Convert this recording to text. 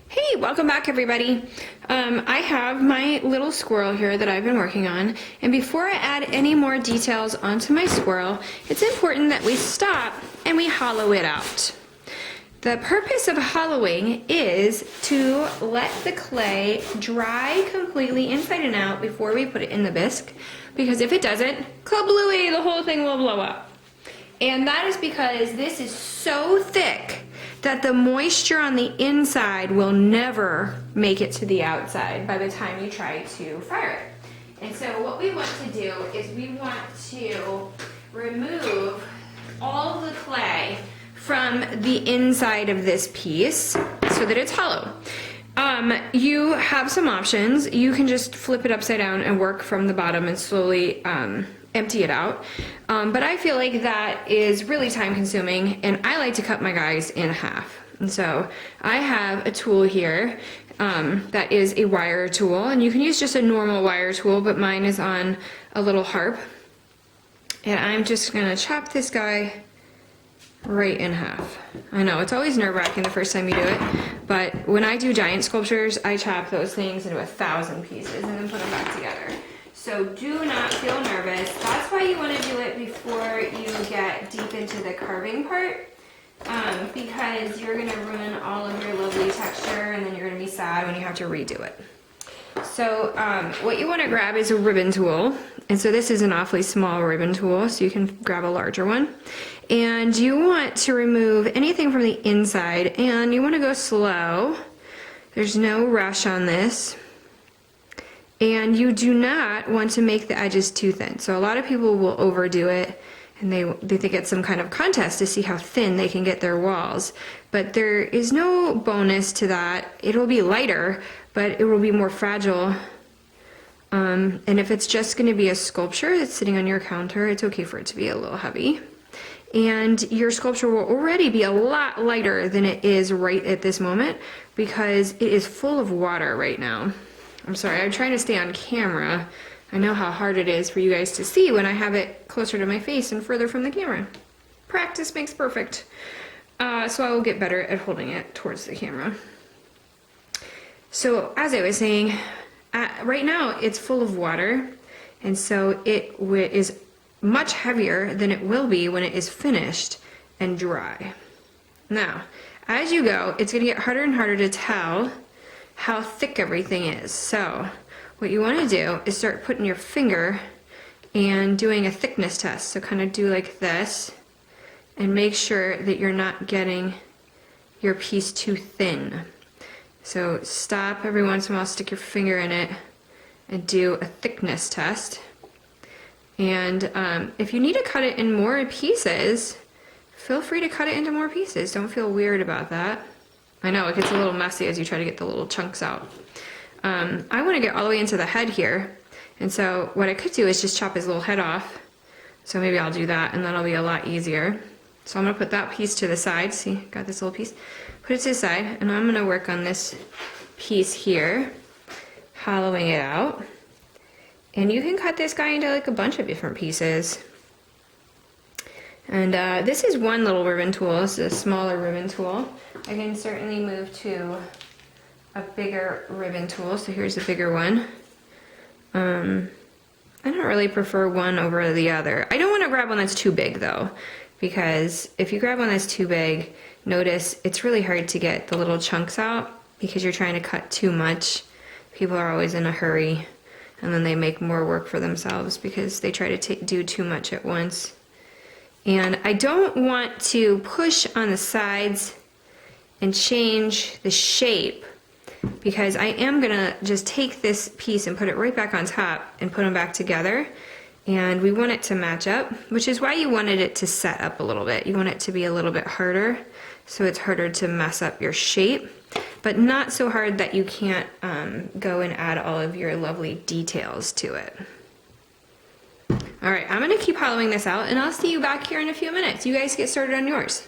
Hey, welcome back everybody. I have my little squirrel here that I've been working on, and before I add any more details onto my squirrel, it's important that we stop and we hollow it out. The purpose of hollowing is to let the clay dry completely inside and out before we put it in the bisque, because if it doesn't, kablooey, the whole thing will blow up. And that is because this is so thick that the moisture on the inside will never make it to the outside by the time you try to fire it. And so what we want to do is we want to remove all the clay from the inside of this piece so that it's hollow. You have some options. You can just flip it upside down and work from the bottom and slowly empty it out. But I feel like that is really time consuming, and I like to cut my guys in half. And so I have a tool here that is a wire tool, and you can use just a normal wire tool, but mine is on a little harp. And I'm just gonna chop this guy right in half. I know, it's always nerve-wracking the first time you do it, but when I do giant sculptures, I chop those things into 1,000 pieces and then put them back together. So do not feel nervous. That's why you want to do it before you get deep into the carving part, because you're going to ruin all of your lovely texture, and then you're going to be sad when you have to redo it. So what you want to grab is a ribbon tool, and so this is an awfully small ribbon tool, so you can grab a larger one. And you want to remove anything from the inside, and you want to go slow. There's no rush on this. And you do not want to make the edges too thin. So a lot of people will overdo it, and they think it's some kind of contest to see how thin they can get their walls. But there is no bonus to that. It will be lighter, but it will be more fragile. And if it's just going to be a sculpture that's sitting on your counter, it's okay for it to be a little heavy. And your sculpture will already be a lot lighter than it is right at this moment, because it is full of water right now. I'm sorry, I'm trying to stay on camera. I know how hard it is for you guys to see when I have it closer to my face and further from the camera. Practice makes perfect. So I will get better at holding it towards the camera. So as I was saying, right now it's full of water, and so it is much heavier than it will be when it is finished and dry. Now, as you go, it's going to get harder and harder to tell how thick everything is. So what you want to do is start putting your finger and doing a thickness test. So kind of do like this and make sure that you're not getting your piece too thin. So stop every once in a while, stick your finger in it and do a thickness test. And if you need to cut it in more pieces, feel free to cut it into more pieces. Don't feel weird about that. I know it gets a little messy as you try to get the little chunks out. I want to get all the way into the head here, and so what I could do is just chop his little head off. So maybe I'll do that, and that'll be a lot easier. So I'm going to put that piece to the side. See, got this little piece. Put it to the side, and I'm going to work on this piece here, hollowing it out. And you can cut this guy into like a bunch of different pieces. And this is one little ribbon tool. This is a smaller ribbon tool. I can certainly move to a bigger ribbon tool. So here's a bigger one. I don't really prefer one over the other. I don't want to grab one that's too big though, because if you grab one that's too big, notice it's really hard to get the little chunks out because you're trying to cut too much. People are always in a hurry, and then they make more work for themselves because they try to do too much at once. And I don't want to push on the sides and change the shape, because I am gonna just take this piece and put it right back on top and put them back together. And we want it to match up, which is why you wanted it to set up a little bit. You want it to be a little bit harder, so it's harder to mess up your shape, but not so hard that you can't go and add all of your lovely details to it. All right, I'm gonna keep hollowing this out, and I'll see you back here in a few minutes. You guys get started on yours.